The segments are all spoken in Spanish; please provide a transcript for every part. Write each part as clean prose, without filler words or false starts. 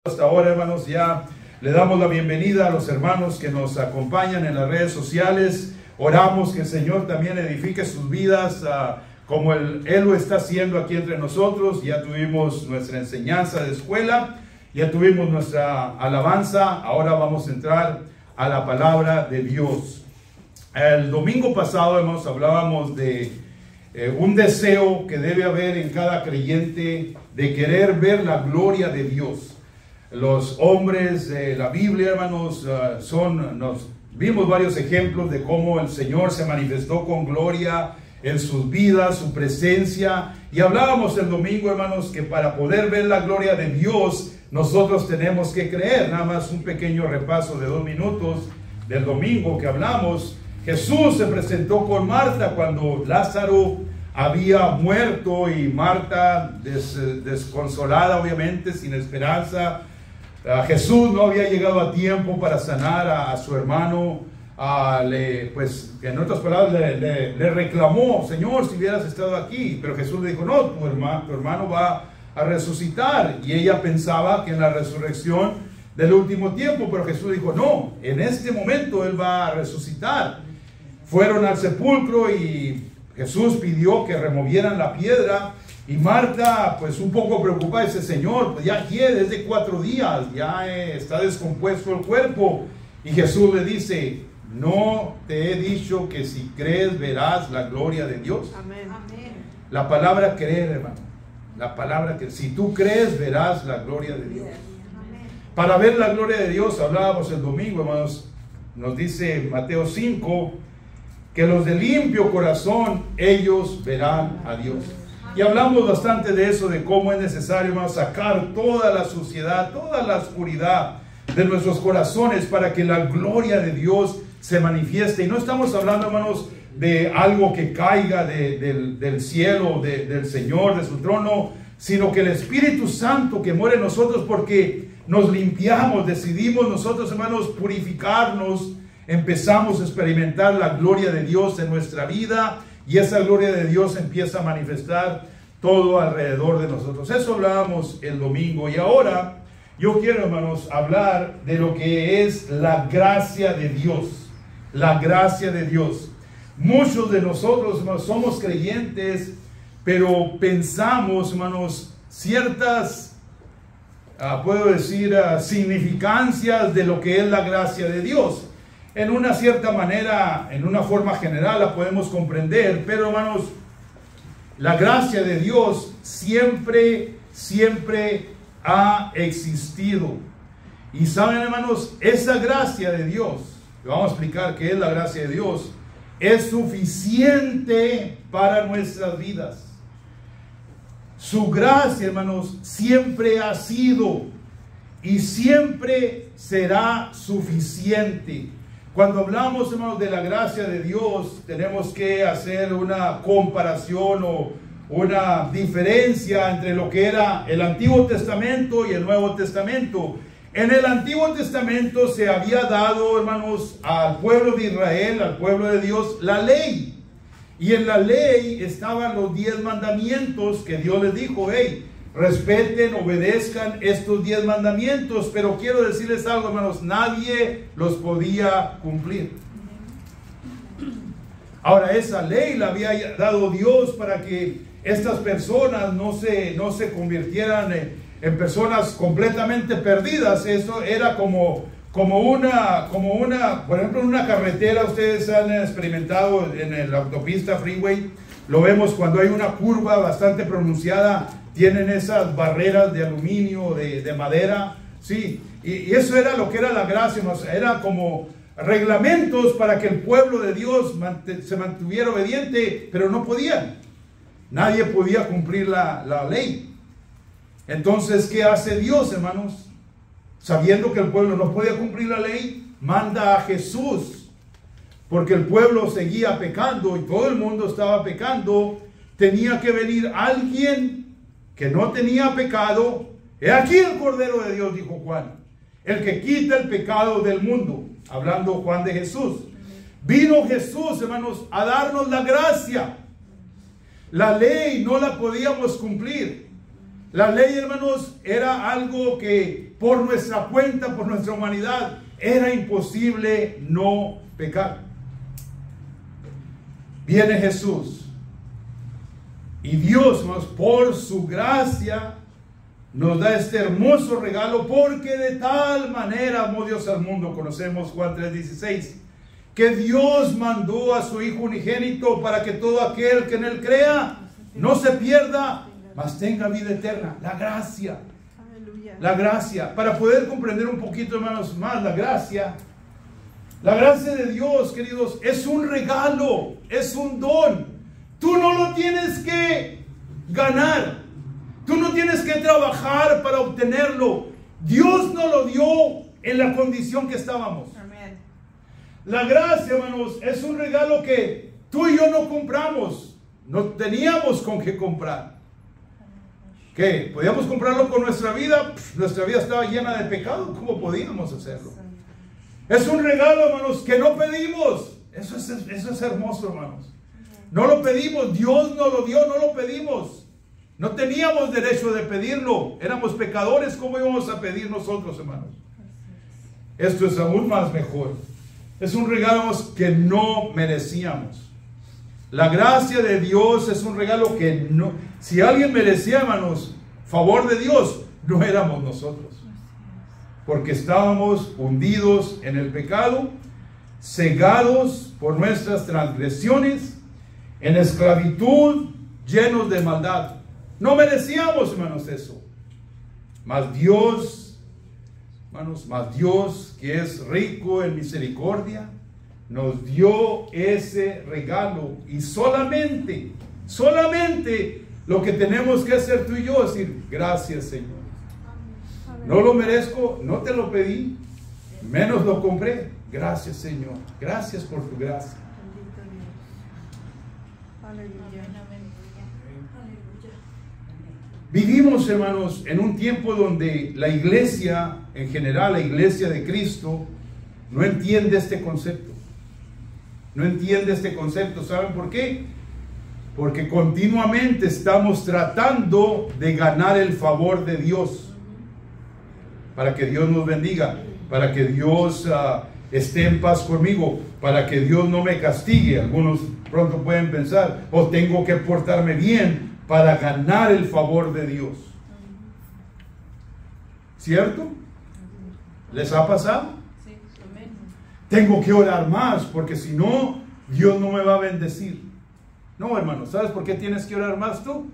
Hasta ahora, hermanos, ya le damos la bienvenida a los hermanos que nos acompañan en las redes sociales. Oramos que el Señor también edifique sus vidas como Él lo está haciendo aquí entre nosotros. Ya tuvimos nuestra enseñanza de escuela, ya tuvimos nuestra alabanza. Ahora vamos a entrar a la palabra de Dios. El domingo pasado, hermanos, hablábamos de un deseo que debe haber en cada creyente de querer ver la gloria de Dios. Los hombres de la Biblia, hermanos, nos vimos varios ejemplos de cómo el Señor se manifestó con gloria en sus vidas, su presencia. Y hablábamos el domingo, hermanos, que para poder ver la gloria de Dios, nosotros tenemos que creer. Nada más un pequeño repaso de 2 minutos del domingo que hablamos. Jesús se presentó con Marta cuando Lázaro había muerto y Marta desconsolada, obviamente, sin esperanza. Jesús no había llegado a tiempo para sanar a su hermano. Pues en otras palabras le reclamó: Señor, si hubieras estado aquí. Pero Jesús le dijo: no, tu hermano va a resucitar. Y ella pensaba que en la resurrección del último tiempo, pero Jesús dijo: no, en este momento Él va a resucitar. Fueron al sepulcro y Jesús pidió que removieran la piedra. Y Marta, pues un poco preocupada, dice: Señor, pues ya quiere, desde 4 días, ya está descompuesto el cuerpo. Y Jesús le dice: no te he dicho que si crees verás la gloria de Dios. Amén. Amén. La palabra creer, hermano. La palabra que si tú crees verás la gloria de Dios. Amén. Para ver la gloria de Dios, hablábamos el domingo, hermanos, nos dice Mateo 5, que los de limpio corazón, ellos verán a Dios. Y hablamos bastante de eso, de cómo es necesario, hermanos, sacar toda la suciedad, toda la oscuridad de nuestros corazones para que la gloria de Dios se manifieste. Y no estamos hablando, hermanos, de algo que caiga del cielo, del Señor, de su trono, sino que el Espíritu Santo que muere en nosotros, porque nos limpiamos, decidimos nosotros, hermanos, purificarnos, empezamos a experimentar la gloria de Dios en nuestra vida. Y esa gloria de Dios empieza a manifestar todo alrededor de nosotros. Eso hablábamos el domingo. Y ahora yo quiero, hermanos, hablar de lo que es la gracia de Dios. La gracia de Dios. Muchos de nosotros, hermanos, somos creyentes, pero pensamos, hermanos, ciertas, puedo decir, significancias de lo que es la gracia de Dios. En una cierta manera, en una forma general la podemos comprender, pero hermanos, la gracia de Dios siempre ha existido. Y saben, hermanos, esa gracia de Dios, que vamos a explicar qué es la gracia de Dios, es suficiente para nuestras vidas. Su gracia, hermanos, siempre ha sido y siempre será suficiente. Cuando hablamos, hermanos, de la gracia de Dios, tenemos que hacer una comparación o una diferencia entre lo que era el Antiguo Testamento y el Nuevo Testamento. En el Antiguo Testamento se había dado, hermanos, al pueblo de Israel, al pueblo de Dios, la ley. Y en la ley estaban los 10 mandamientos que Dios les dijo: hey, respeten, obedezcan estos 10 mandamientos. Pero quiero decirles algo, hermanos, nadie los podía cumplir. Ahora, esa ley la había dado Dios para que estas personas no se convirtieran en personas completamente perdidas. Eso era como una, por ejemplo, en una carretera. Ustedes han experimentado en la autopista freeway, lo vemos cuando hay una curva bastante pronunciada. Tienen esas barreras de aluminio, de madera, sí. Y eso era lo que era la gracia, era como reglamentos para que el pueblo de Dios se mantuviera obediente, pero no podían. Nadie podía cumplir la ley. Entonces, ¿qué hace Dios, hermanos? Sabiendo que el pueblo no podía cumplir la ley, manda a Jesús, porque el pueblo seguía pecando y todo el mundo estaba pecando. Tenía que venir alguien que no tenía pecado. He aquí el Cordero de Dios, dijo Juan, el que quita el pecado del mundo. Hablando Juan de Jesús. Vino Jesús, hermanos, a darnos la gracia. La ley no la podíamos cumplir. La ley, hermanos, era algo que por nuestra cuenta, por nuestra humanidad, era imposible no pecar. Viene Jesús. Y Dios, hermanos, por su gracia, nos da este hermoso regalo, porque de tal manera amó Dios al mundo. Conocemos Juan 3:16, que Dios mandó a su Hijo unigénito para que todo aquel que en él crea no se pierda, mas tenga vida eterna. La gracia. La gracia. Para poder comprender un poquito, hermanos, más la gracia. La gracia de Dios, queridos, es un regalo, es un don. Tú no lo tienes que ganar. Tú no tienes que trabajar para obtenerlo. Dios nos lo dio en la condición que estábamos. Amén. La gracia, hermanos, es un regalo que tú y yo no compramos. No teníamos con qué comprar. ¿Qué? ¿Podíamos comprarlo con nuestra vida? Nuestra vida estaba llena de pecado. ¿Cómo podíamos hacerlo? Es un regalo, hermanos, que no pedimos. Eso es hermoso, hermanos. No lo pedimos. Dios nos lo dio, no lo pedimos. No teníamos derecho de pedirlo. Éramos pecadores. ¿Cómo íbamos a pedir nosotros, hermanos? Esto es aún más mejor. Es un regalo que no merecíamos. La gracia de Dios es un regalo que no... Si alguien merecía, hermanos, favor de Dios, no éramos nosotros. Porque estábamos hundidos en el pecado, cegados por nuestras transgresiones, en esclavitud, llenos de maldad. No merecíamos, hermanos, eso. Mas Dios, hermanos, que es rico en misericordia, nos dio ese regalo. Y solamente lo que tenemos que hacer tú y yo es decir, gracias, Señor. No lo merezco, no te lo pedí, menos lo compré. Gracias, Señor. Gracias por tu gracia. Vivimos, hermanos, en un tiempo donde la iglesia, en general, la iglesia de Cristo, no entiende este concepto. No entiende este concepto. ¿Saben por qué? Porque continuamente estamos tratando de ganar el favor de Dios. Para que Dios nos bendiga. Para que Dios esté en paz conmigo. Para que Dios no me castigue. Algunos pronto pueden pensar, o tengo que portarme bien para ganar el favor de Dios. ¿Cierto? ¿Les ha pasado? Sí. Tengo que orar más, porque si no, Dios no me va a bendecir. No, hermano, ¿sabes por qué tienes que orar más tú?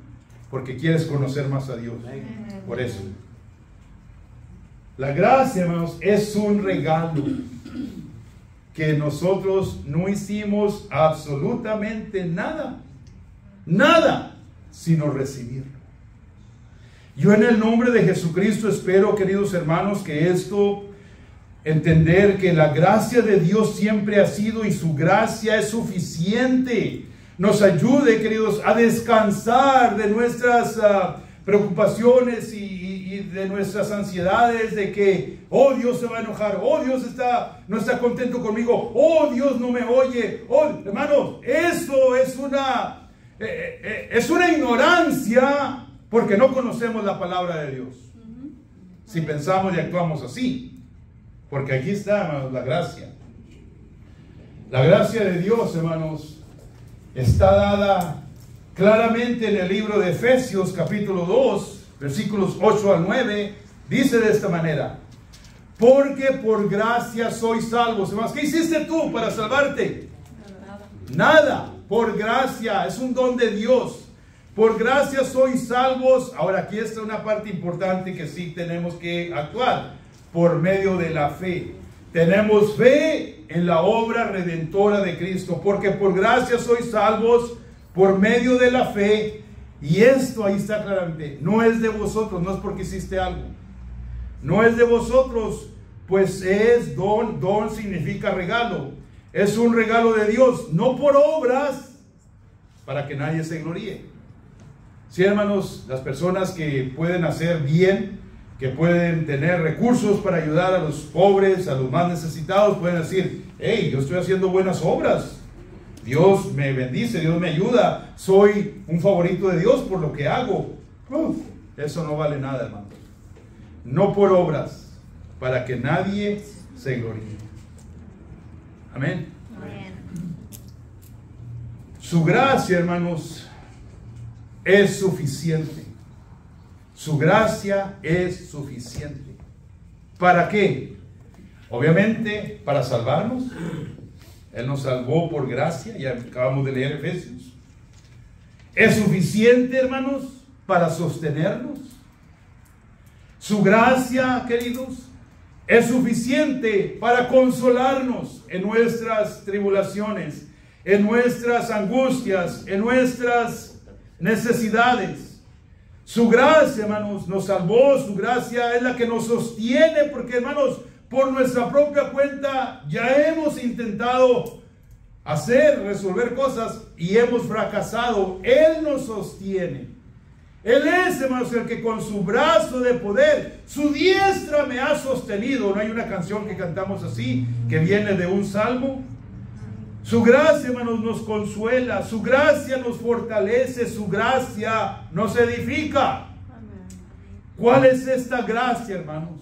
Porque quieres conocer más a Dios. Por eso. La gracia, hermanos, es un regalo que nosotros no hicimos absolutamente nada. Nada, sino recibirlo. Yo en el nombre de Jesucristo espero, queridos hermanos, que esto, entender que la gracia de Dios siempre ha sido y su gracia es suficiente, nos ayude, queridos, a descansar de nuestras preocupaciones y de nuestras ansiedades de que, oh, Dios se va a enojar, oh, Dios no está contento conmigo, oh, Dios no me oye, oh, hermanos, eso es una ignorancia porque no conocemos la palabra de Dios. Si pensamos y actuamos así, porque aquí está, hermanos, la gracia. La gracia de Dios, hermanos, está dada claramente en el libro de Efesios, capítulo 2, versículos 8 al 9. Dice de esta manera: porque por gracia sois salvos. Hermanos, ¿qué hiciste tú para salvarte? Nada. Por gracia, es un don de Dios. Por gracia sois salvos. Ahora aquí está una parte importante que sí tenemos que actuar. Por medio de la fe. Tenemos fe en la obra redentora de Cristo. Porque por gracia sois salvos por medio de la fe. Y esto ahí está claramente. No es de vosotros, no es porque hiciste algo. No es de vosotros, pues es don. Don significa regalo. Es un regalo de Dios, no por obras, para que nadie se gloríe. Sí, hermanos, las personas que pueden hacer bien, que pueden tener recursos para ayudar a los pobres, a los más necesitados, pueden decir, hey, yo estoy haciendo buenas obras. Dios me bendice, Dios me ayuda. Soy un favorito de Dios por lo que hago. eso no vale nada, hermano. No por obras, para que nadie se gloríe. Amén. Amén. Su gracia, hermanos, es suficiente. Su gracia es suficiente. ¿Para qué? Obviamente, para salvarnos. Él nos salvó por gracia, ya acabamos de leer Efesios. Es suficiente, hermanos, para sostenernos. Su gracia, queridos, es suficiente para consolarnos en nuestras tribulaciones, en nuestras angustias, en nuestras necesidades. Su gracia, hermanos, nos salvó. Su gracia es la que nos sostiene, porque, hermanos, por nuestra propia cuenta ya hemos intentado resolver cosas y hemos fracasado. Él nos sostiene. Él es, hermanos, el que con su brazo de poder, su diestra me ha sostenido. ¿No hay una canción que cantamos así, que viene de un salmo? Su gracia, hermanos, nos consuela. Su gracia nos fortalece. Su gracia nos edifica. ¿Cuál es esta gracia, hermanos?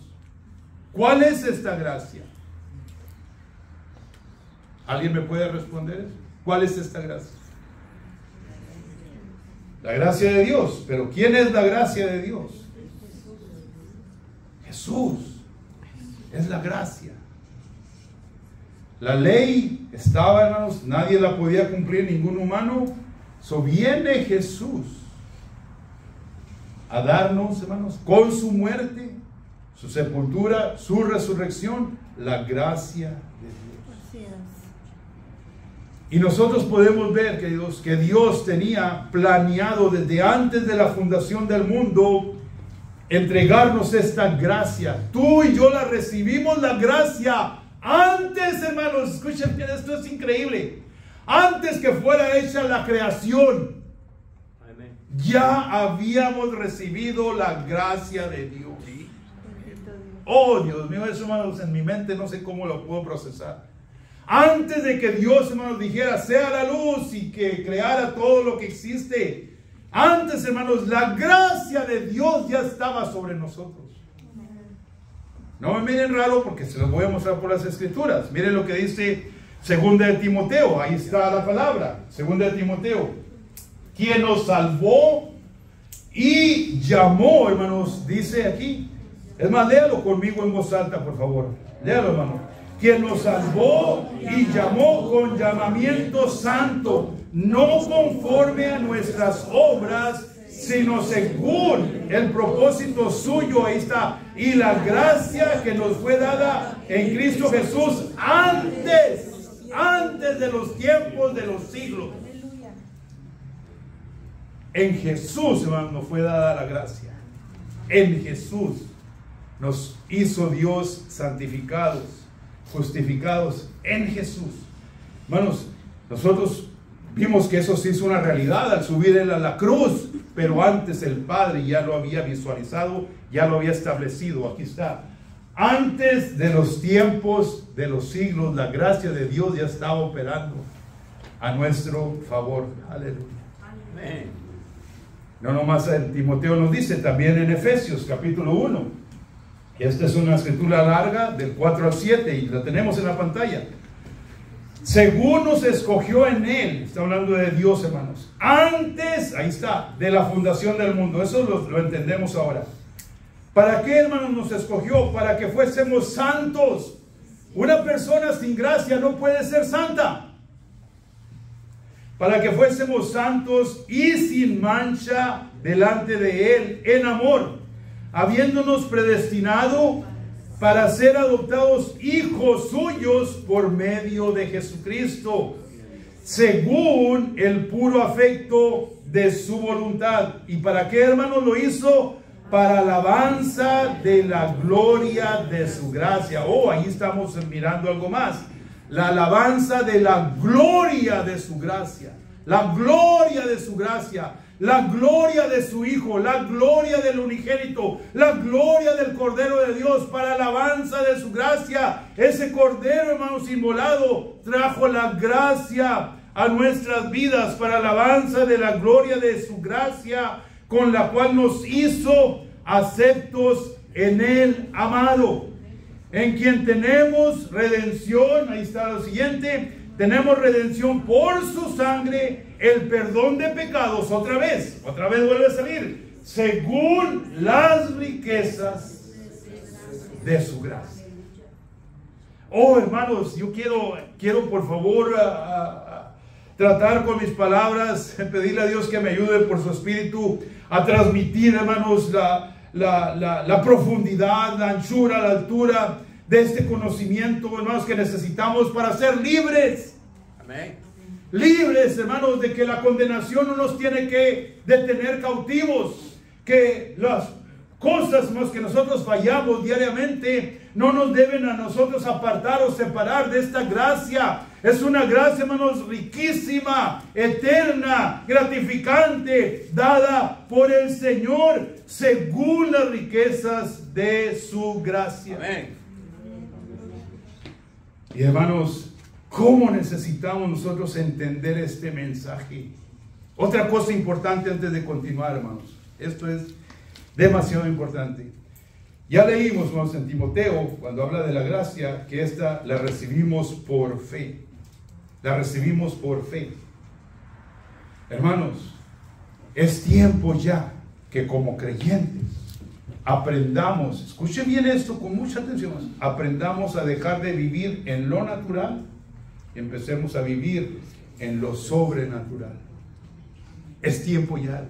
¿Cuál es esta gracia? ¿Alguien me puede responder eso? ¿Cuál es esta gracia? La gracia de Dios. Pero ¿quién es la gracia de Dios? Jesús. Es la gracia. La ley estaba, hermanos, nadie la podía cumplir, ningún humano. So viene Jesús a darnos, hermanos, con su muerte, su sepultura, su resurrección, la gracia de Dios. Y nosotros podemos ver, queridos, que Dios tenía planeado desde antes de la fundación del mundo entregarnos esta gracia. Tú y yo la recibimos, la gracia, antes, hermanos. Escuchen bien, esto es increíble. Antes que fuera hecha la creación, ya habíamos recibido la gracia de Dios. Oh, Dios mío, eso, hermanos, en mi mente no sé cómo lo puedo procesar. Antes de que Dios, hermanos, dijera sea la luz y que creara todo lo que existe, antes, hermanos, la gracia de Dios ya estaba sobre nosotros. No me miren raro, porque se los voy a mostrar por las escrituras. Miren lo que dice 2 de Timoteo. Ahí está la palabra, 2 de Timoteo, quien nos salvó y llamó, hermanos, dice aquí. Es más, léalo conmigo en voz alta, por favor. Léalo, hermano. Quien nos salvó y llamó con llamamiento santo, no conforme a nuestras obras, sino según el propósito suyo. Ahí está. Y la gracia que nos fue dada en Cristo Jesús antes de los tiempos de los siglos. En Jesús, hermano, nos fue dada la gracia. En Jesús nos hizo Dios santificados, justificados en Jesús. Hermanos, nosotros vimos que eso se hizo una realidad al subir él a la cruz, pero antes el Padre ya lo había visualizado, ya lo había establecido. Aquí está. Antes de los tiempos de los siglos, la gracia de Dios ya estaba operando a nuestro favor. Aleluya. Amén. No nomás en Timoteo nos dice, también en Efesios capítulo 1. Esta es una escritura larga del 4 al 7 y la tenemos en la pantalla. Según nos escogió en Él, está hablando de Dios, hermanos, antes, ahí está, de la fundación del mundo. Eso lo entendemos ahora. ¿Para qué, hermanos, nos escogió? Para que fuésemos santos. Una persona sin gracia no puede ser santa. Para que fuésemos santos y sin mancha delante de Él en amor, habiéndonos predestinado para ser adoptados hijos suyos por medio de Jesucristo, según el puro afecto de su voluntad. ¿Y para qué, hermanos, lo hizo? Para alabanza de la gloria de su gracia. Oh, ahí estamos mirando algo más. La alabanza de la gloria de su gracia. La gloria de su gracia. La gloria de su Hijo, la gloria del unigénito, la gloria del Cordero de Dios, para alabanza de su gracia. Ese Cordero, hermanos, inmolado, trajo la gracia a nuestras vidas, para alabanza de la gloria de su gracia, con la cual nos hizo aceptos en el amado, en quien tenemos redención. Ahí está lo siguiente: tenemos redención por su sangre, el perdón de pecados. Otra vez vuelve a salir: según las riquezas de su gracia. Oh, hermanos, yo quiero por favor tratar con mis palabras, pedirle a Dios que me ayude por su espíritu a transmitir, hermanos, la profundidad, la anchura, la altura de este conocimiento, hermanos, que necesitamos para ser libres. Amén. Libres, hermanos, de que la condenación no nos tiene que detener cautivos, que las cosas, hermanos, que nosotros fallamos diariamente no nos deben a nosotros apartar o separar de esta gracia. Es una gracia, hermanos, riquísima, eterna, gratificante, dada por el Señor según las riquezas de su gracia. Amén. Y hermanos, ¿cómo necesitamos nosotros entender este mensaje? Otra cosa importante antes de continuar, hermanos. Esto es demasiado importante. Ya leímos, hermanos, en Timoteo, cuando habla de la gracia, que esta la recibimos por fe. La recibimos por fe. Hermanos, es tiempo ya que como creyentes aprendamos, escuchen bien esto con mucha atención, aprendamos a dejar de vivir en lo natural y empecemos a vivir en lo sobrenatural. Es tiempo ya.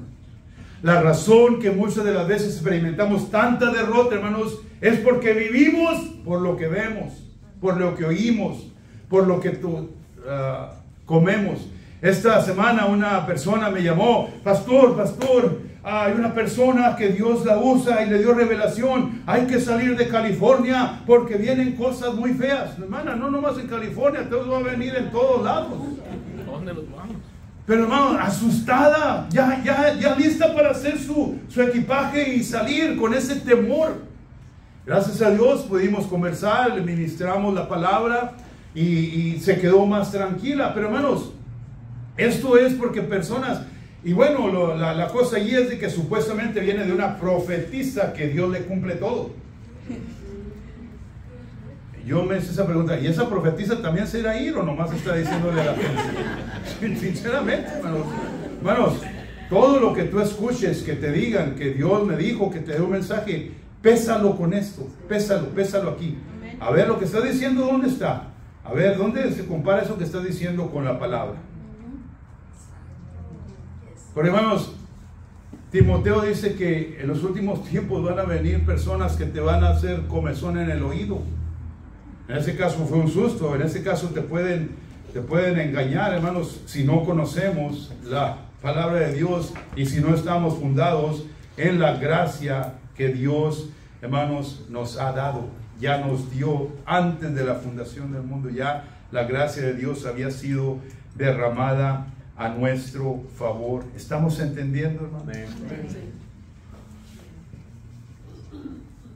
La razón que muchas de las veces experimentamos tanta derrota, hermanos, es porque vivimos por lo que vemos, por lo que oímos, por lo que comemos. Esta semana una persona me llamó: pastor, hay una persona que Dios la usa y le dio revelación. Hay que salir de California porque vienen cosas muy feas. Hermana, no nomás en California, todo va a venir en todos lados. ¿Dónde los vamos? Pero hermano, asustada, ya lista para hacer su equipaje y salir con ese temor. Gracias a Dios pudimos conversar, le ministramos la palabra y se quedó más tranquila. Pero hermanos, esto es porque personas, y bueno, la cosa allí es de que supuestamente viene de una profetisa que Dios le cumple todo. Yo me hice esa pregunta: ¿y esa profetisa también se irá a ir o nomás está diciéndole a la gente? Sinceramente, hermanos, todo lo que tú escuches que te digan que Dios me dijo, que te dé un mensaje, pésalo con esto, pésalo aquí. A ver, lo que está diciendo, ¿dónde está? A ver, ¿dónde se compara eso que está diciendo con la palabra? Pero hermanos, Timoteo dice que en los últimos tiempos van a venir personas que te van a hacer comezón en el oído. En ese caso fue un susto, en ese caso te pueden engañar, hermanos, si no conocemos la palabra de Dios y si no estamos fundados en la gracia que Dios, hermanos, nos ha dado. Ya nos dio antes de la fundación del mundo, ya la gracia de Dios había sido derramada a nuestro favor. ¿Estamos entendiendo, hermanos?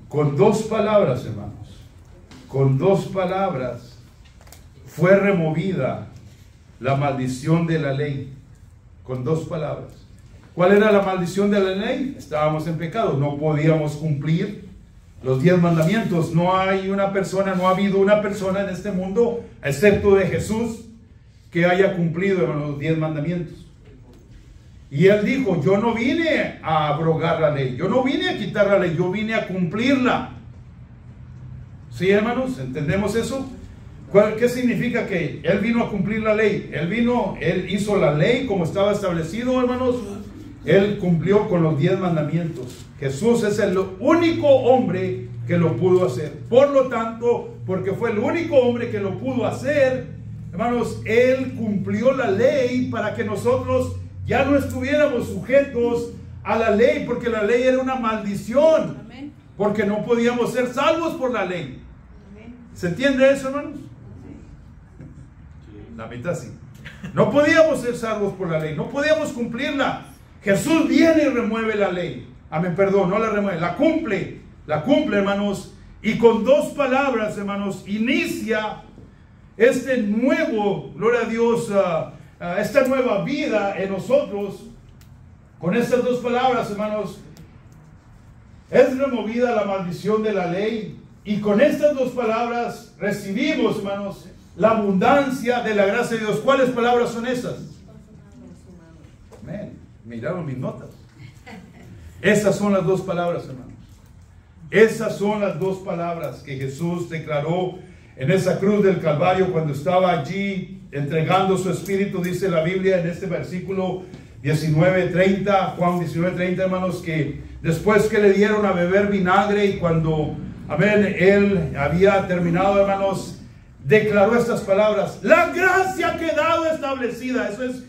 Con dos palabras, hermanos, con dos palabras fue removida la maldición de la ley. Con dos palabras. ¿Cuál era la maldición de la ley? Estábamos en pecado, no podíamos cumplir los 10 mandamientos. No hay una persona, no ha habido una persona en este mundo, excepto de Jesús, que haya cumplido los 10 mandamientos. Y él dijo: yo no vine a abrogar la ley, yo no vine a quitar la ley, yo vine a cumplirla. ¿Sí, hermanos? ¿Entendemos eso? ¿Qué significa que él vino a cumplir la ley? Él hizo la ley como estaba establecido, hermanos. Él cumplió con los 10 mandamientos. Jesús es el único hombre que lo pudo hacer. Por lo tanto, porque fue el único hombre que lo pudo hacer, hermanos, él cumplió la ley para que nosotros ya no estuviéramos sujetos a la ley, porque la ley era una maldición. Amén. Porque no podíamos ser salvos por la ley. Amén. ¿Se entiende eso, hermanos? La mitad sí. No podíamos ser salvos por la ley, no podíamos cumplirla. Jesús viene y remueve la ley. Amén, perdón, no la remueve, la cumple, hermanos. Y con dos palabras, hermanos, inicia este nuevo, gloria a Dios, esta nueva vida en nosotros, Con estas dos palabras, hermanos, es removida la maldición de la ley. Y con estas dos palabras recibimos, hermanos, la abundancia de la gracia de Dios. ¿Cuáles palabras son esas? Amén. Miraron mis notas. Esas son las dos palabras, hermanos. Esas son las dos palabras que Jesús declaró en esa cruz del Calvario cuando estaba allí entregando su espíritu. Dice la Biblia en este versículo 19:30, Juan 19:30, hermanos, que después que le dieron a beber vinagre y cuando, amén, él había terminado, hermanos, declaró estas palabras: la gracia ha quedado establecida. Eso es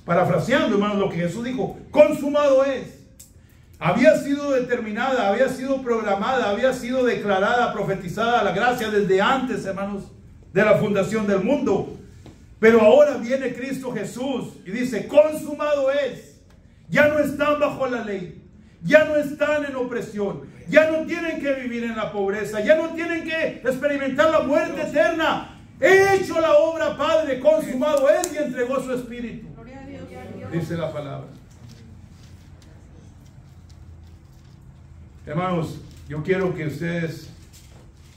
parafraseando, hermanos, lo que Jesús dijo: consumado es. Había sido determinada, había sido programada, había sido declarada, profetizada la gracia desde antes, hermanos, de la fundación del mundo. Pero ahora viene Cristo Jesús y dice: consumado es. Ya no están bajo la ley, ya no están en opresión, ya no tienen que vivir en la pobreza, ya no tienen que experimentar la muerte eterna. He hecho la obra, Padre, consumado es, y entregó su espíritu. Dice la palabra. Hermanos, yo quiero que ustedes,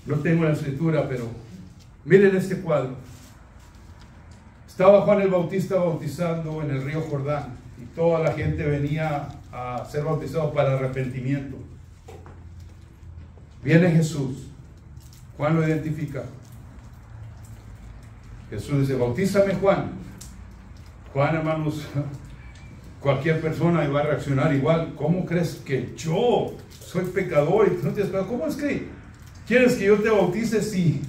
no tengo la escritura, pero miren este cuadro. Estaba Juan el Bautista bautizando en el río Jordán y toda la gente venía a ser bautizado para arrepentimiento. Viene Jesús. Juan lo identifica. Jesús dice: bautízame, Juan. Juan, hermanos, cualquier persona iba a reaccionar igual. ¿Cómo crees que yo soy pecador y tú no tienes pecado? ¿Cómo es que quieres que yo te bautice si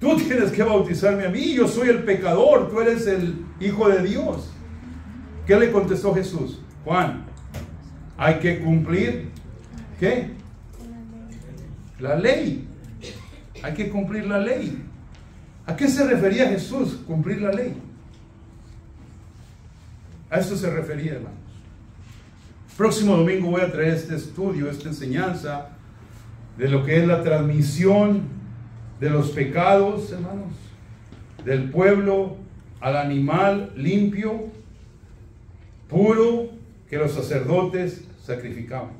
tú tienes que bautizarme a mí? Yo soy el pecador, tú eres el Hijo de Dios. ¿Qué le contestó Jesús? Juan, hay que cumplir, ¿qué? La ley. Hay que cumplir la ley. ¿A qué se refería Jesús? Cumplir la ley. A eso se refería, hermanos. Próximo domingo voy a traer este estudio, esta enseñanza de lo que es la transmisión de los pecados, hermanos, del pueblo al animal limpio, puro, que los sacerdotes sacrificaban.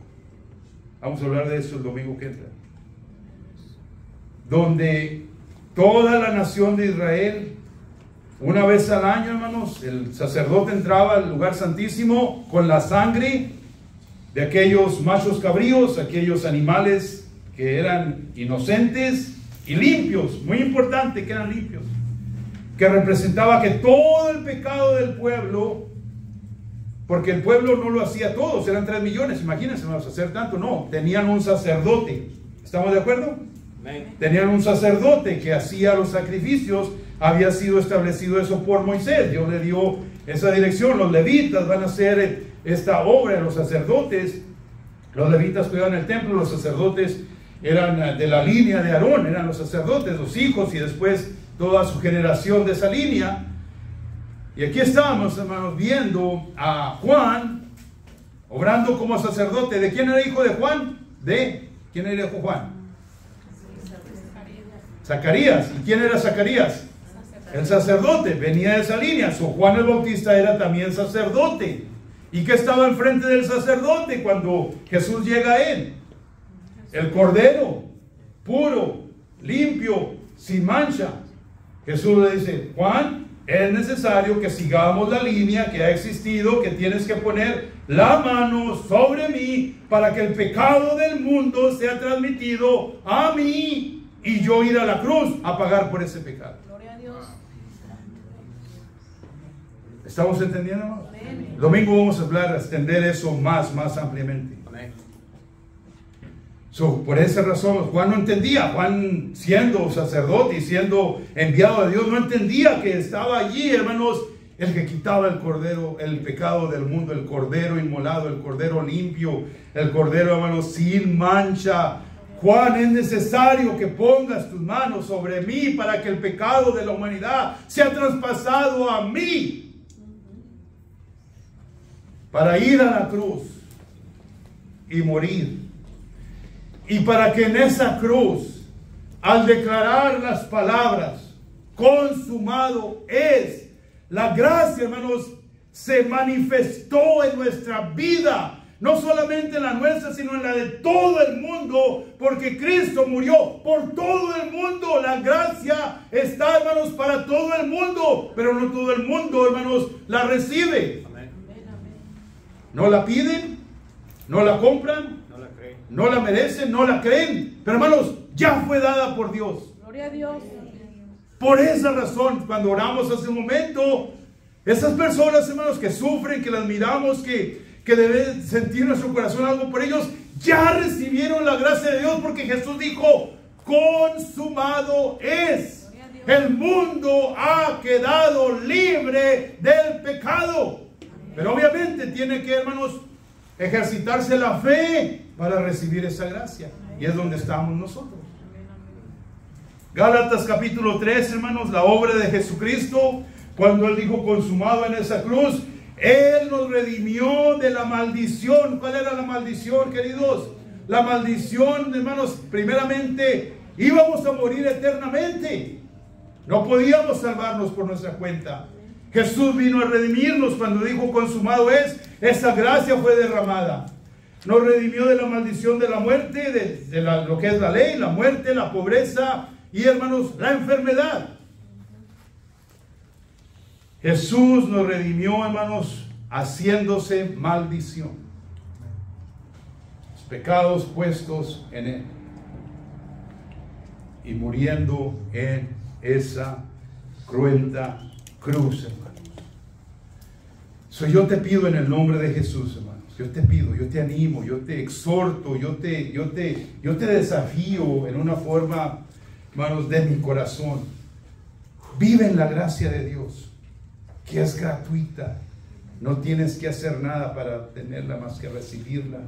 Vamos a hablar de eso el domingo que entra. Donde toda la nación de Israel, una vez al año, hermanos, el sacerdote entraba al lugar santísimo con la sangre de aquellos machos cabríos, aquellos animales que eran inocentes y limpios, muy importante que eran limpios, que representaba que todo el pecado del pueblo, porque el pueblo no lo hacía todos, eran 3 millones, imagínense, vamos a hacer tanto, no, tenían un sacerdote. ¿Estamos de acuerdo? Tenían un sacerdote que hacía los sacrificios. Había sido establecido eso por Moisés. Dios le dio esa dirección. Los levitas van a hacer esta obra. Los sacerdotes, los levitas cuidaban el templo. Los sacerdotes eran de la línea de Aarón, eran los sacerdotes, los hijos, y después toda su generación de esa línea. Y aquí estamos, hermanos, viendo a Juan obrando como sacerdote. ¿De quién era hijo de Juan? ¿De quién era hijo de Juan? Zacarías. ¿Y quién era Zacarías? El sacerdote. Venía de esa línea. Juan el Bautista era también sacerdote. ¿Y qué estaba enfrente del sacerdote cuando Jesús llega a él? El cordero, puro, limpio, sin mancha. Jesús le dice: Juan, es necesario que sigamos la línea que ha existido, que tienes que poner la mano sobre mí para que el pecado del mundo sea transmitido a mí y yo ir a la cruz a pagar por ese pecado. Gloria a Dios. ¿Estamos entendiendo, hermanos? Domingo vamos a hablar, a extender eso más ampliamente. Por esa razón, Juan no entendía. Juan, siendo sacerdote y siendo enviado de Dios, no entendía que estaba allí, hermanos, el que quitaba el cordero, el pecado del mundo, el cordero inmolado, el cordero limpio, el cordero, hermanos, sin mancha. Juan, es necesario que pongas tus manos sobre mí para que el pecado de la humanidad sea traspasado a mí, para ir a la cruz y morir. Y para que en esa cruz, al declarar las palabras, consumado es, la gracia, hermanos, se manifestó en nuestra vida. No solamente en la nuestra, sino en la de todo el mundo, porque Cristo murió por todo el mundo. La gracia está, hermanos, para todo el mundo, pero no todo el mundo, hermanos, la recibe. Amén. No la piden, no la compran, no la creen, no la merecen, no la creen, pero hermanos, ya fue dada por Dios. Gloria a Dios. Por esa razón, cuando oramos hace un momento, esas personas, hermanos, que sufren, que las miramos, que debe sentir nuestro corazón algo por ellos, ya recibieron la gracia de Dios, porque Jesús dijo, consumado es. El mundo ha quedado libre del pecado. Pero obviamente tiene que, hermanos, ejercitarse la fe para recibir esa gracia. Y es donde estamos nosotros. Gálatas capítulo 3, hermanos, la obra de Jesucristo, cuando Él dijo consumado en esa cruz, Él nos redimió de la maldición. ¿Cuál era la maldición, queridos? La maldición, hermanos, primeramente íbamos a morir eternamente. No podíamos salvarnos por nuestra cuenta. Jesús vino a redimirnos cuando dijo consumado es. Esa gracia fue derramada. Nos redimió de la maldición de la muerte, de lo que es la ley, la muerte, la pobreza y, hermanos, la enfermedad. Jesús nos redimió, hermanos, haciéndose maldición. Los pecados puestos en Él. Y muriendo en esa cruenta cruz, hermanos. Yo te pido en el nombre de Jesús, hermanos. Yo te pido, yo te animo, yo te exhorto, yo te desafío en una forma, hermanos, de mi corazón. Vive en la gracia de Dios, que es gratuita. No tienes que hacer nada para tenerla más que recibirla.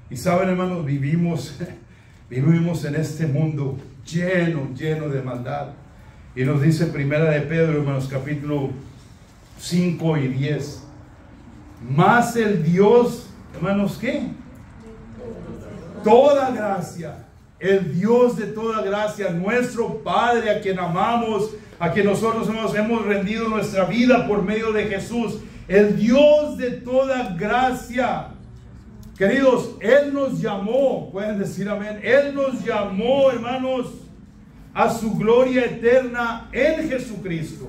Y saben, hermanos, vivimos en este mundo lleno de maldad. Y nos dice Primera de Pedro, hermanos, capítulo 5 y 10. Más el Dios, hermanos, ¿qué? Toda gracia. El Dios de toda gracia, nuestro Padre, a quien amamos, a quien nosotros hemos rendido nuestra vida por medio de Jesús. El Dios de toda gracia. Queridos, Él nos llamó, pueden decir amén. Él nos llamó, hermanos, a su gloria eterna en Jesucristo.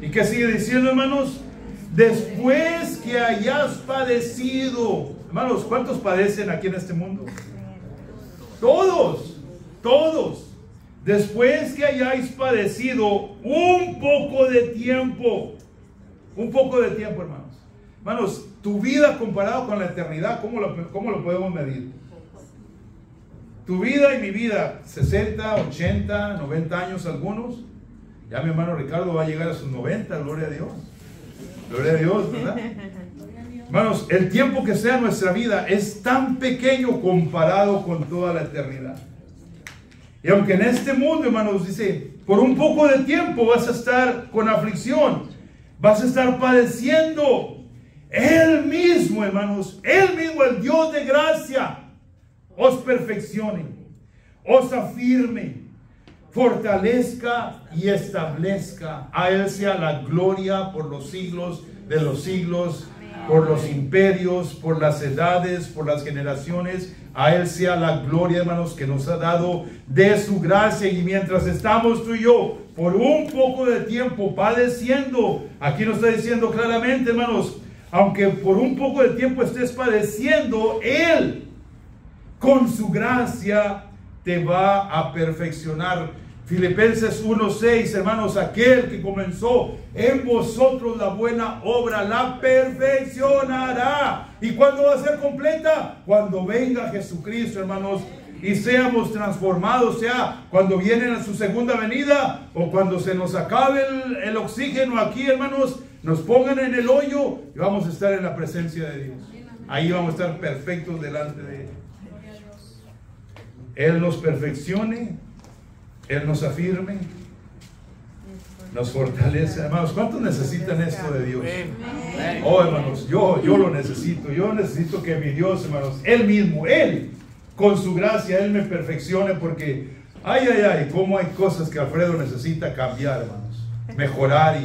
¿Y qué sigue diciendo, hermanos? Después que hayas padecido. Hermanos, ¿cuántos padecen aquí en este mundo? Todos. Después que hayáis padecido un poco de tiempo, hermanos. Hermanos, tu vida comparado con la eternidad, ¿cómo lo podemos medir? Tu vida y mi vida, 60, 80, 90 años algunos. Ya mi hermano Ricardo va a llegar a sus 90, gloria a Dios. Gloria a Dios, ¿verdad? Hermanos, el tiempo que sea nuestra vida es tan pequeño comparado con toda la eternidad. Y aunque en este mundo, hermanos, dice, por un poco de tiempo vas a estar con aflicción, vas a estar padeciendo. Él mismo, hermanos, Él mismo, el Dios de gracia, os perfeccione, os afirme, fortalezca y establezca. A Él sea la gloria por los siglos de los siglos, por los imperios, por las edades, por las generaciones. A Él sea la gloria, hermanos, que nos ha dado de su gracia. Y mientras estamos tú y yo por un poco de tiempo padeciendo, aquí nos está diciendo claramente, hermanos, aunque por un poco de tiempo estés padeciendo, Él con su gracia te va a perfeccionar. Filipenses 1:6, hermanos, aquel que comenzó en vosotros la buena obra la perfeccionará. ¿Y cuándo va a ser completa? Cuando venga Jesucristo, hermanos, y seamos transformados, sea cuando viene a su segunda venida o cuando se nos acabe el oxígeno aquí, hermanos, nos pongan en el hoyo y vamos a estar en la presencia de Dios. Ahí vamos a estar perfectos delante de Él. Él nos perfeccione, Él nos afirme, nos fortalece. Hermanos, ¿cuántos necesitan esto de Dios? Oh, hermanos, yo lo necesito. Yo necesito que mi Dios, hermanos, Él mismo, Él, con su gracia, Él me perfeccione, porque, cómo hay cosas que Alfredo necesita cambiar, hermanos, mejorar,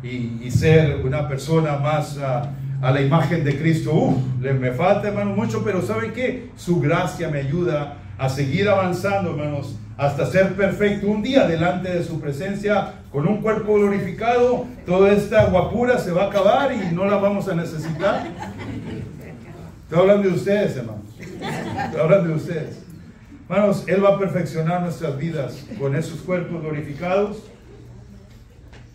y ser una persona más a la imagen de Cristo. Me falta, hermano, mucho, pero ¿saben qué? Su gracia me ayuda a seguir avanzando, hermanos, hasta ser perfecto un día delante de su presencia con un cuerpo glorificado. Toda esta guapura se va a acabar y no la vamos a necesitar. Estoy hablando de ustedes, hermanos. Estoy hablando de ustedes. Hermanos, Él va a perfeccionar nuestras vidas con esos cuerpos glorificados.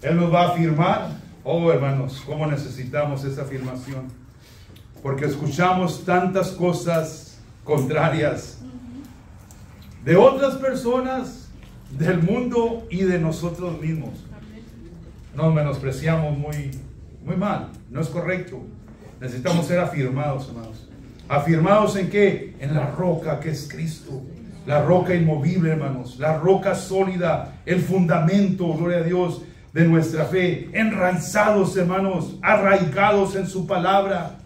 Él nos va a afirmar. Oh, hermanos, cómo necesitamos esa afirmación. Porque escuchamos tantas cosas contrarias de otras personas, del mundo y de nosotros mismos. Nos menospreciamos muy mal. No es correcto. Necesitamos ser afirmados, hermanos. ¿Afirmados en qué? En la roca que es Cristo. La roca inmovible, hermanos. La roca sólida. El fundamento, gloria a Dios, de nuestra fe. Enraizados, hermanos. Arraigados en su palabra.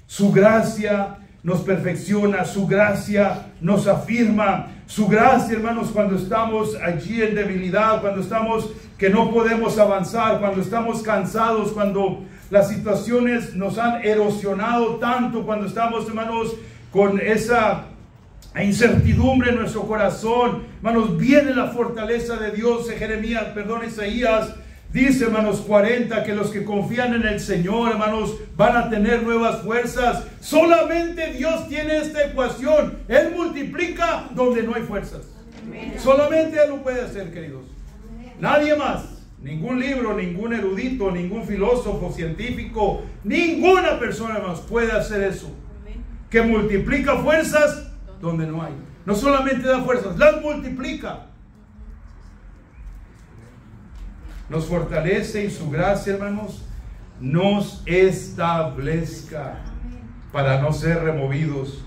Su gracia nos perfecciona. Su gracia nos afirma. Su gracia, hermanos, cuando estamos allí en debilidad, cuando estamos que no podemos avanzar, cuando estamos cansados, cuando las situaciones nos han erosionado tanto, cuando estamos, hermanos, con esa incertidumbre en nuestro corazón, hermanos, viene la fortaleza de Dios. Isaías dice, hermanos, 40, que los que confían en el Señor, hermanos, van a tener nuevas fuerzas. Solamente Dios tiene esta ecuación. Él multiplica donde no hay fuerzas. Solamente Él lo puede hacer, queridos. Nadie más. Ningún libro, ningún erudito, ningún filósofo, científico, ninguna persona, hermanos, puede hacer eso. Que multiplica fuerzas donde no hay. No solamente da fuerzas, las multiplica. Nos fortalece y su gracia, hermanos, nos establezca para no ser removidos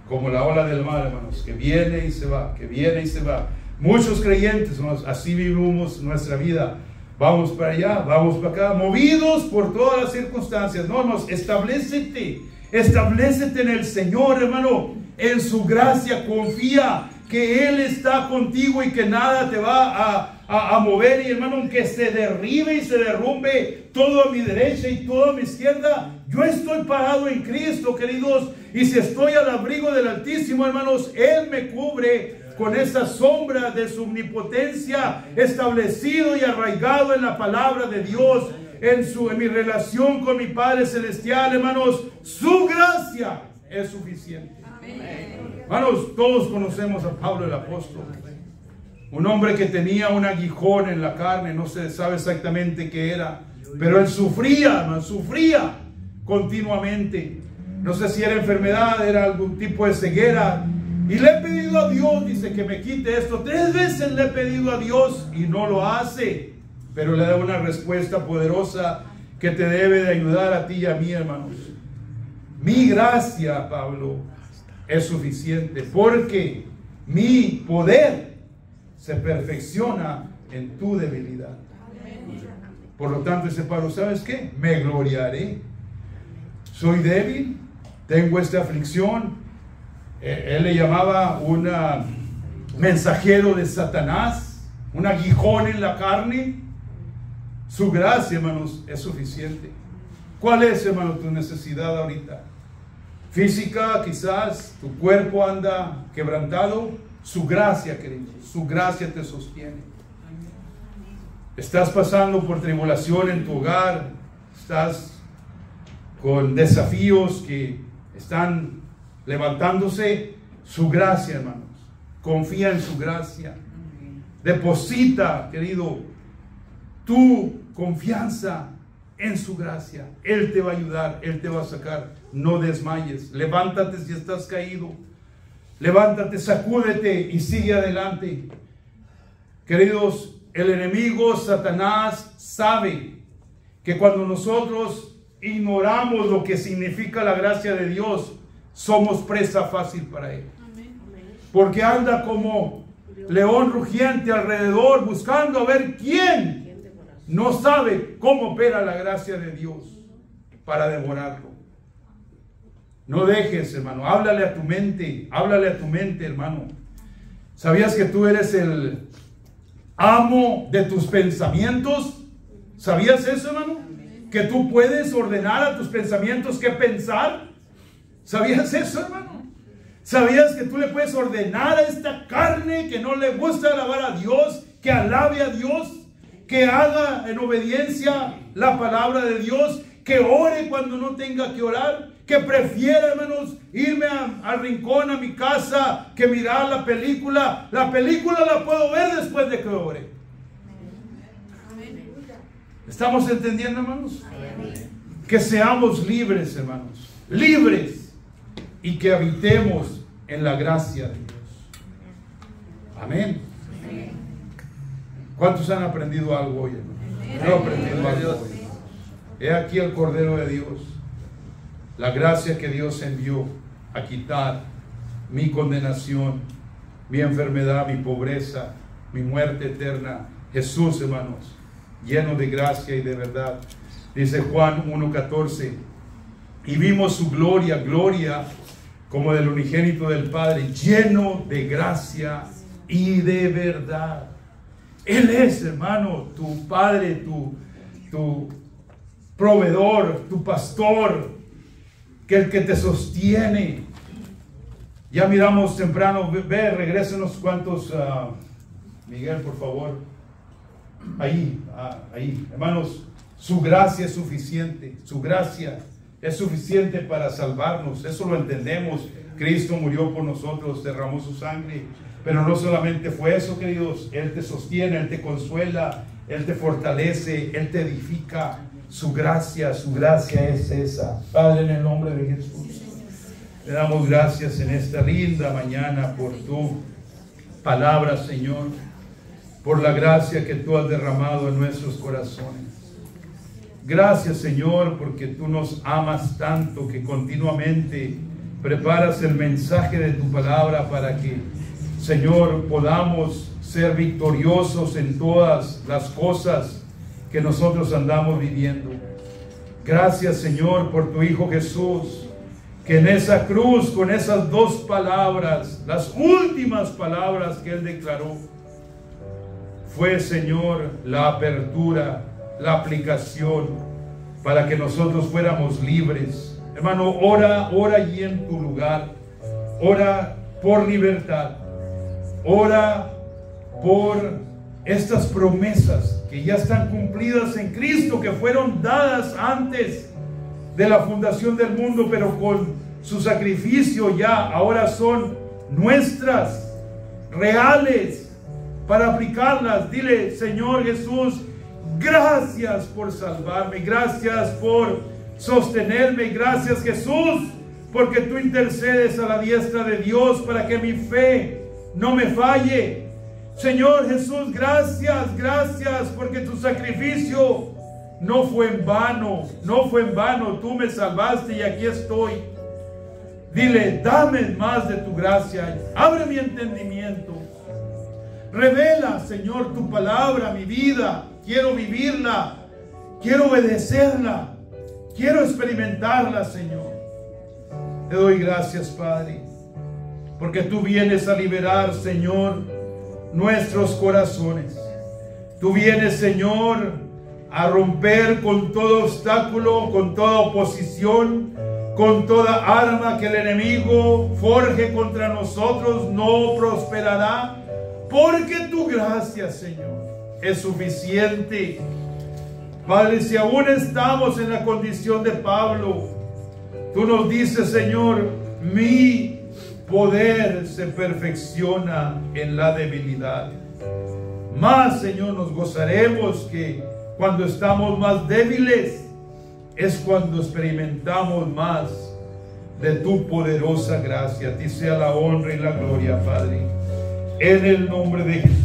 como la ola del mar, hermanos, que viene y se va, que viene y se va. Muchos creyentes, hermanos, así vivimos nuestra vida. Vamos para allá, vamos para acá, movidos por todas las circunstancias. No, hermanos, establécete en el Señor, hermano, en su gracia. Confía que Él está contigo y que nada te va a mover. Y, hermano, aunque se derribe y se derrumbe todo a mi derecha y todo a mi izquierda, yo estoy parado en Cristo, queridos. Y si estoy al abrigo del Altísimo, hermanos, Él me cubre con esa sombra de su omnipotencia, establecido y arraigado en la palabra de Dios, en mi relación con mi Padre Celestial, hermanos. Su gracia es suficiente. Hermanos, todos conocemos a Pablo el apóstol, un hombre que tenía un aguijón en la carne. No se sabe exactamente qué era, pero él sufría, hermanos, sufría continuamente. No sé si era enfermedad, era algún tipo de ceguera. Y le he pedido a Dios, dice, que me quite esto. 3 veces le he pedido a Dios y no lo hace. Pero le da una respuesta poderosa que te debe de ayudar a ti y a mí, hermanos. Mi gracia, Pablo, es suficiente, porque mi poder se perfecciona en tu debilidad. Por lo tanto, dice Pablo, ¿sabes qué? Me gloriaré. Soy débil, tengo esta aflicción. Él le llamaba un mensajero de Satanás, un aguijón en la carne. Su gracia, hermanos, es suficiente. ¿Cuál es, hermano, tu necesidad ahorita? Física, quizás tu cuerpo anda quebrantado. Su gracia, querido, su gracia te sostiene. Estás pasando por tribulación en tu hogar, estás con desafíos que están levantándose. Su gracia, hermanos, confía en su gracia. Deposita, querido, tu confianza en su gracia. Él te va a ayudar, Él te va a sacar. No desmayes, levántate si estás caído, levántate, sacúdete y sigue adelante. Queridos, el enemigo Satanás sabe que cuando nosotros ignoramos lo que significa la gracia de Dios, somos presa fácil para él. Porque anda como león rugiente alrededor, buscando a ver quién no sabe cómo opera la gracia de Dios para devorarlo. No dejes, hermano, háblale a tu mente, hermano. ¿Sabías que tú eres el amo de tus pensamientos? ¿Sabías eso, hermano? Que tú puedes ordenar a tus pensamientos qué pensar. ¿Sabías eso, hermano? ¿Sabías que tú le puedes ordenar a esta carne que no le gusta alabar a Dios, que alabe a Dios, que haga en obediencia la palabra de Dios, que ore cuando no tenga que orar, que prefiera, hermanos, irme al rincón, a mi casa, que mirar la película? La película la puedo ver después de que ore. ¿Estamos entendiendo, hermanos? Que seamos libres, hermanos, libres, y que habitemos en la gracia de Dios. Amén. ¿Cuántos han aprendido algo hoy, hermano? Yo he aprendido algo hoy. He aquí el Cordero de Dios, la gracia que Dios envió a quitar mi condenación, mi enfermedad, mi pobreza, mi muerte eterna. Jesús, hermanos, lleno de gracia y de verdad. Dice Juan 1:14, y vimos su gloria, gloria como del unigénito del Padre, lleno de gracia y de verdad. Él es, hermano, tu Padre, tu proveedor, tu pastor, que el que te sostiene. Ya miramos temprano, regresen unos cuantos, Miguel, por favor. Ahí, hermanos, su gracia es suficiente, su gracia es suficiente para salvarnos, eso lo entendemos. Cristo murió por nosotros, derramó su sangre, pero no solamente fue eso, queridos. Él te sostiene, Él te consuela, Él te fortalece, Él te edifica. Su gracia es esa. Padre, en el nombre de Jesús, le damos gracias en esta linda mañana por tu palabra, Señor, por la gracia que tú has derramado en nuestros corazones. Gracias, Señor, porque tú nos amas tanto que continuamente preparas el mensaje de tu palabra para que, Señor, podamos ser victoriosos en todas las cosas que nosotros andamos viviendo. Gracias, Señor, por tu Hijo Jesús, que en esa cruz, con esas dos palabras, las últimas palabras que Él declaró, fue, Señor, la apertura, la aplicación para que nosotros fuéramos libres. Hermano, ora allí en tu lugar. Ora por libertad. Ora por estas promesas que ya están cumplidas en Cristo, que fueron dadas antes de la fundación del mundo, pero con su sacrificio ya ahora son nuestras, reales, para aplicarlas. Dile: Señor Jesús, gracias por salvarme, gracias por sostenerme, gracias, Jesús, porque tú intercedes a la diestra de Dios para que mi fe no me falle. Señor Jesús, gracias, gracias, porque tu sacrificio no fue en vano, no fue en vano. Tú me salvaste y aquí estoy. Dile: dame más de tu gracia, abre mi entendimiento. Revela, Señor, tu palabra a mi vida. Quiero vivirla, quiero obedecerla, quiero experimentarla, Señor. Te doy gracias, Padre, porque tú vienes a liberar, Señor, nuestros corazones. Tú vienes, Señor, a romper con todo obstáculo, con toda oposición, con toda arma que el enemigo forje contra nosotros. No prosperará, porque tu gracia, Señor, es suficiente. Padre, si aún estamos en la condición de Pablo, tú nos dices, Señor, mi poder se perfecciona en la debilidad. Más, Señor, nos gozaremos que cuando estamos más débiles es cuando experimentamos más de tu poderosa gracia. A ti sea la honra y la gloria, Padre, en el nombre de Jesús,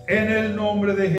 en el nombre de Jesús.